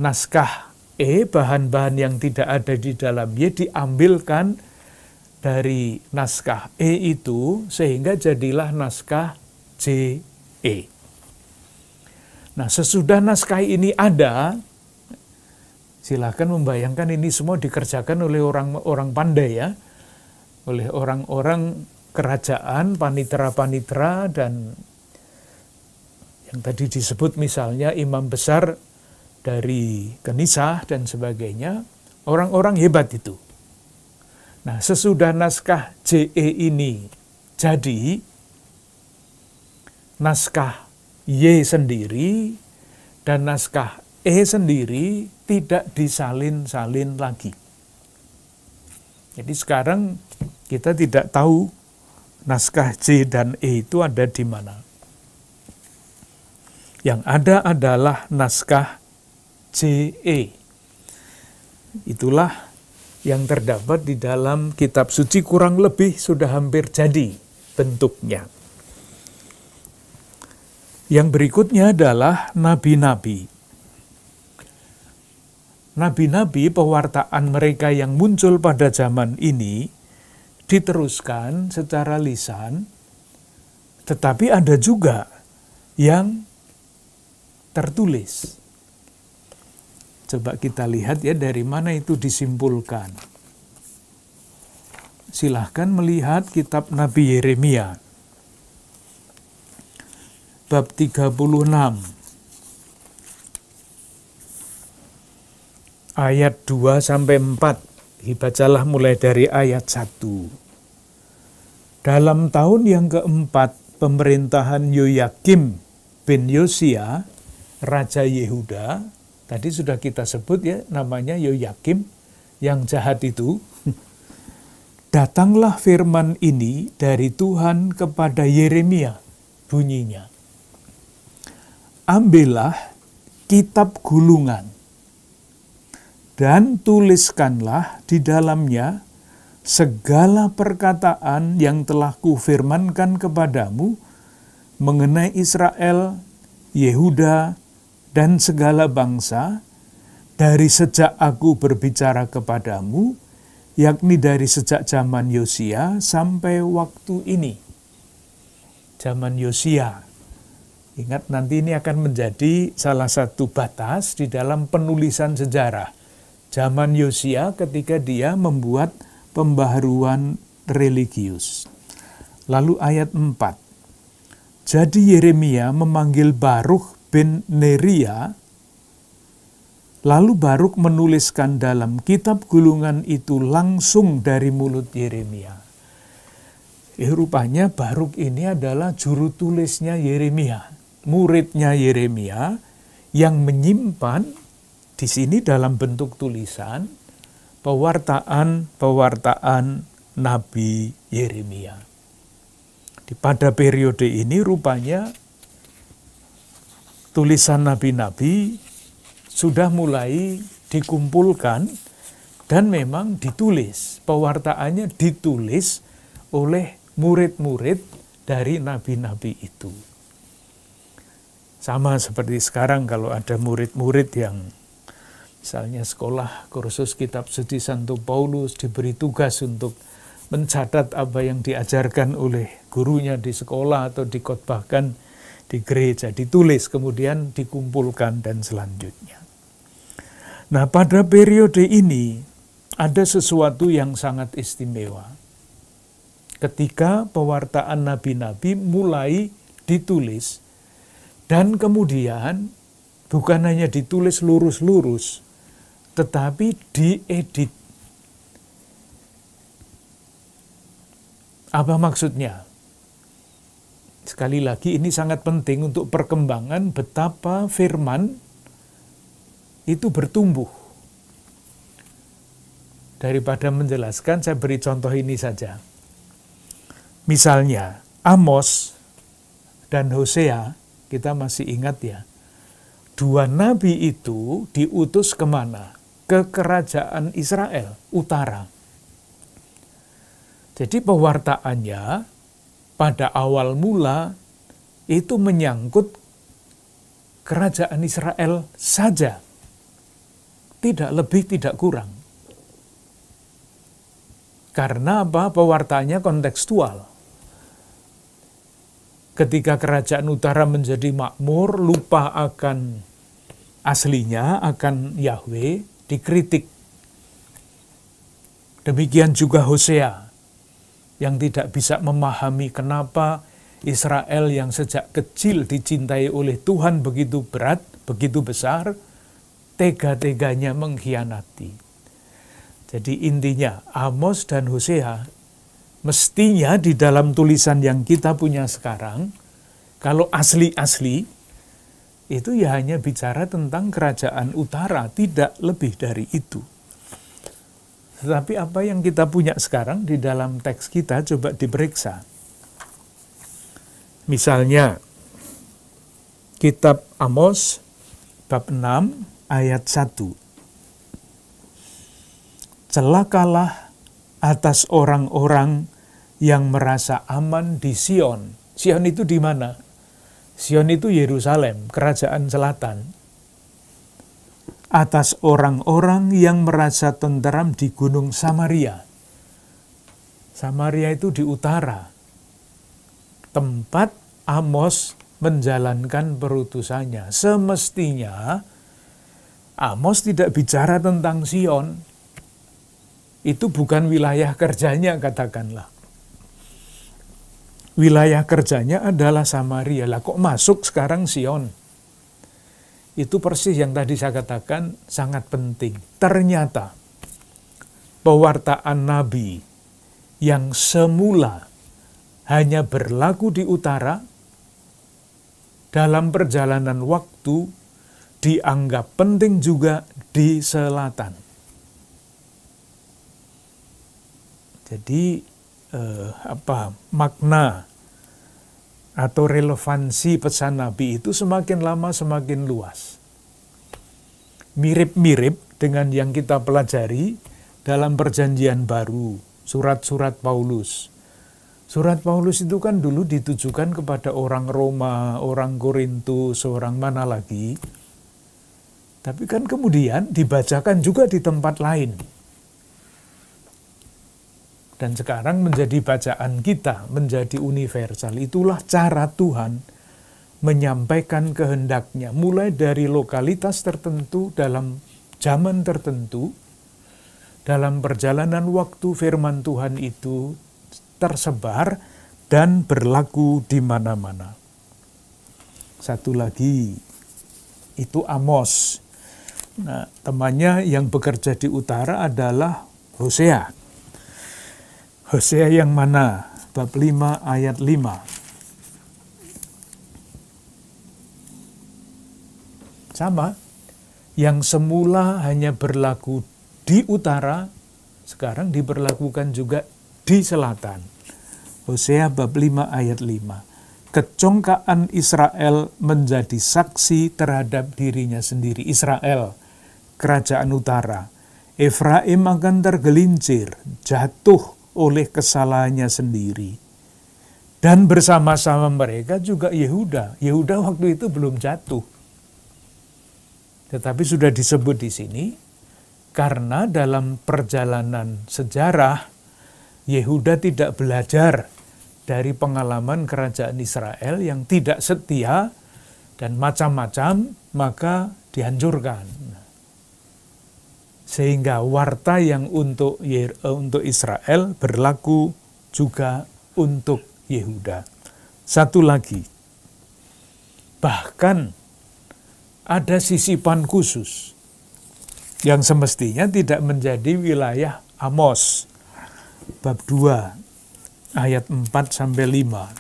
naskah E, bahan-bahan yang tidak ada di dalam Y diambilkan dari naskah E itu sehingga jadilah naskah JE. Nah, sesudah naskah ini ada, silakan membayangkan ini semua dikerjakan oleh orang-orang pandai ya, oleh orang-orang kerajaan, panitera-panitera, dan yang tadi disebut misalnya imam besar dari Kenisah dan sebagainya, orang-orang hebat itu. Nah, sesudah naskah JE ini jadi, naskah Y sendiri dan naskah E sendiri tidak disalin-salin lagi. Jadi sekarang kita tidak tahu naskah J dan E itu ada di mana. Yang ada adalah naskah JE. Itulah yang terdapat di dalam kitab suci, kurang lebih sudah hampir jadi bentuknya. Yang berikutnya adalah nabi-nabi. Nabi-nabi, pewartaan mereka yang muncul pada zaman ini diteruskan secara lisan, tetapi ada juga yang tertulis. Coba kita lihat ya dari mana itu disimpulkan. Silahkan melihat kitab Nabi Yeremia. Bab 36. Ayat 2-4. Dibacalah mulai dari ayat 1. Dalam tahun yang keempat pemerintahan Yoyakim bin Yosia, Raja Yehuda, tadi sudah kita sebut ya, namanya Yoyakim, yang jahat itu. Datanglah firman ini dari Tuhan kepada Yeremia, bunyinya. Ambillah kitab gulungan, dan tuliskanlah di dalamnya segala perkataan yang telah kufirmankan kepadamu mengenai Israel, Yehuda, dan segala bangsa, dari sejak aku berbicara kepadamu, yakni dari sejak zaman Yosia sampai waktu ini. Zaman Yosia. Ingat, nanti ini akan menjadi salah satu batas di dalam penulisan sejarah. Zaman Yosia ketika dia membuat pembaharuan religius. Lalu ayat 4. Jadi Yeremia memanggil Barukh bin Neria, lalu Barukh menuliskan dalam kitab gulungan itu langsung dari mulut Yeremia. Rupanya Barukh ini adalah juru tulisnya Yeremia, muridnya Yeremia, yang menyimpan di sini dalam bentuk tulisan pewartaan Nabi Yeremia. Pada periode ini rupanya tulisan nabi-nabi sudah mulai dikumpulkan dan memang ditulis. Pewartaannya ditulis oleh murid-murid dari nabi-nabi itu. Sama seperti sekarang kalau ada murid-murid yang misalnya sekolah kursus kitab suci Santo Paulus, diberi tugas untuk mencatat apa yang diajarkan oleh gurunya di sekolah atau dikhotbahkan di gereja, ditulis kemudian dikumpulkan dan selanjutnya. Nah, pada periode ini ada sesuatu yang sangat istimewa. Ketika pewartaan nabi-nabi mulai ditulis dan kemudian bukan hanya ditulis lurus-lurus, tetapi diedit. Apa maksudnya? Sekali lagi ini sangat penting untuk perkembangan betapa firman itu bertumbuh. Daripada menjelaskan, saya beri contoh ini saja. Misalnya, Amos dan Hosea, kita masih ingat ya, dua nabi itu diutus kemana? Ke kerajaan Israel, utara. Jadi pewartaannya pada awal mula itu menyangkut kerajaan Israel saja. Tidak lebih, tidak kurang. Karena apa? Pewartaannya kontekstual. Ketika kerajaan utara menjadi makmur, lupa akan aslinya, akan Yahweh, dikritik. Demikian juga Hosea, yang tidak bisa memahami kenapa Israel yang sejak kecil dicintai oleh Tuhan begitu berat, begitu besar, tega-teganya mengkhianati. Jadi intinya Amos dan Hosea mestinya di dalam tulisan yang kita punya sekarang, kalau asli-asli, itu ya hanya bicara tentang kerajaan utara, tidak lebih dari itu. Tetapi apa yang kita punya sekarang di dalam teks kita coba diperiksa. Misalnya, kitab Amos, bab 6, ayat 1. Celakalah atas orang-orang yang merasa aman di Sion. Sion itu di mana? Sion itu Yerusalem, kerajaan selatan. Atas orang-orang yang merasa tenteram di gunung Samaria. Samaria itu di utara. Tempat Amos menjalankan perutusannya. Semestinya Amos tidak bicara tentang Sion. Itu bukan wilayah kerjanya, katakanlah. Wilayah kerjanya adalah Samaria. Lah kok masuk sekarang Sion? Itu persis yang tadi saya katakan sangat penting. Ternyata pewartaan Nabi yang semula hanya berlaku di utara, dalam perjalanan waktu dianggap penting juga di selatan. Jadi makna atau relevansi pesan Nabi itu semakin lama semakin luas. Mirip-mirip dengan yang kita pelajari dalam Perjanjian Baru, surat-surat Paulus. Surat Paulus itu kan dulu ditujukan kepada orang Roma, orang Korintus, orang mana lagi. Tapi kan kemudian dibacakan juga di tempat lain. Dan sekarang menjadi bacaan kita, menjadi universal. Itulah cara Tuhan menyampaikan kehendaknya. Mulai dari lokalitas tertentu, dalam zaman tertentu, dalam perjalanan waktu firman Tuhan itu tersebar dan berlaku di mana-mana. Satu lagi, itu Amos. Nah, temannya yang bekerja di utara adalah Hosea. Hosea yang mana? Bab 5 ayat 5. Sama, yang semula hanya berlaku di utara, sekarang diberlakukan juga di selatan. Hosea bab 5 ayat 5. Kecongkaan Israel menjadi saksi terhadap dirinya sendiri. Israel, kerajaan utara. Efraim akan tergelincir, jatuh oleh kesalahannya sendiri. Dan bersama-sama mereka juga Yehuda. Yehuda waktu itu belum jatuh. Tetapi sudah disebut di sini, karena dalam perjalanan sejarah, Yehuda tidak belajar dari pengalaman kerajaan Israel yang tidak setia dan macam-macam, maka dihancurkan. Sehingga warta yang untuk Israel berlaku juga untuk Yehuda. Satu lagi, bahkan ada sisipan khusus yang semestinya tidak menjadi wilayah Amos. Bab 2 ayat 4-5.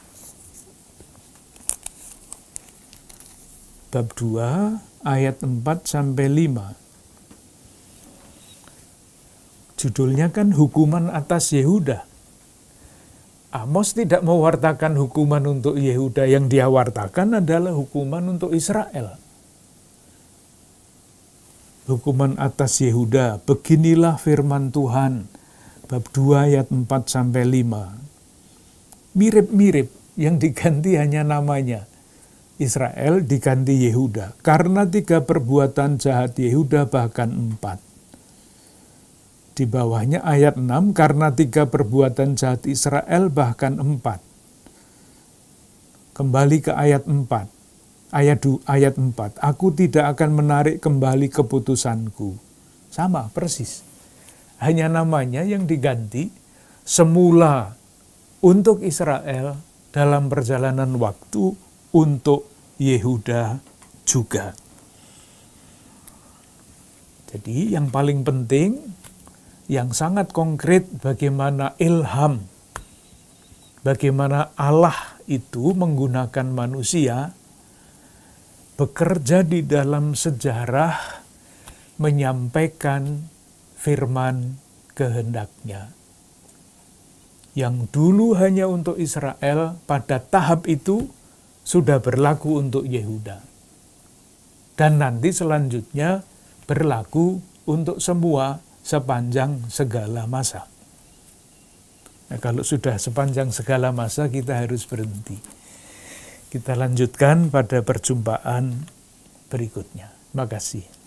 Bab 2 ayat 4-5. Judulnya kan hukuman atas Yehuda. Amos tidak mewartakan hukuman untuk Yehuda, yang dia wartakan adalah hukuman untuk Israel. Hukuman atas Yehuda, beginilah firman Tuhan. Bab 2 ayat 4-5. Mirip-mirip, yang diganti hanya namanya. Israel diganti Yehuda. Karena 3 perbuatan jahat Yehuda, bahkan 4. Di bawahnya ayat 6, karena 3 perbuatan jahat Israel, bahkan 4. Kembali ke ayat 4. Ayat 4. Aku tidak akan menarik kembali keputusanku. Sama, persis. Hanya namanya yang diganti. Semula untuk Israel, dalam perjalanan waktu untuk Yehuda juga. Jadi yang paling penting, yang sangat konkret, bagaimana ilham, bagaimana Allah itu menggunakan manusia bekerja di dalam sejarah menyampaikan firman kehendak-Nya. Yang dulu hanya untuk Israel, pada tahap itu sudah berlaku untuk Yehuda. Dan nanti selanjutnya berlaku untuk semua sepanjang segala masa. Nah, kalau sudah sepanjang segala masa, kita harus berhenti. Kita lanjutkan pada perjumpaan berikutnya. Terima kasih.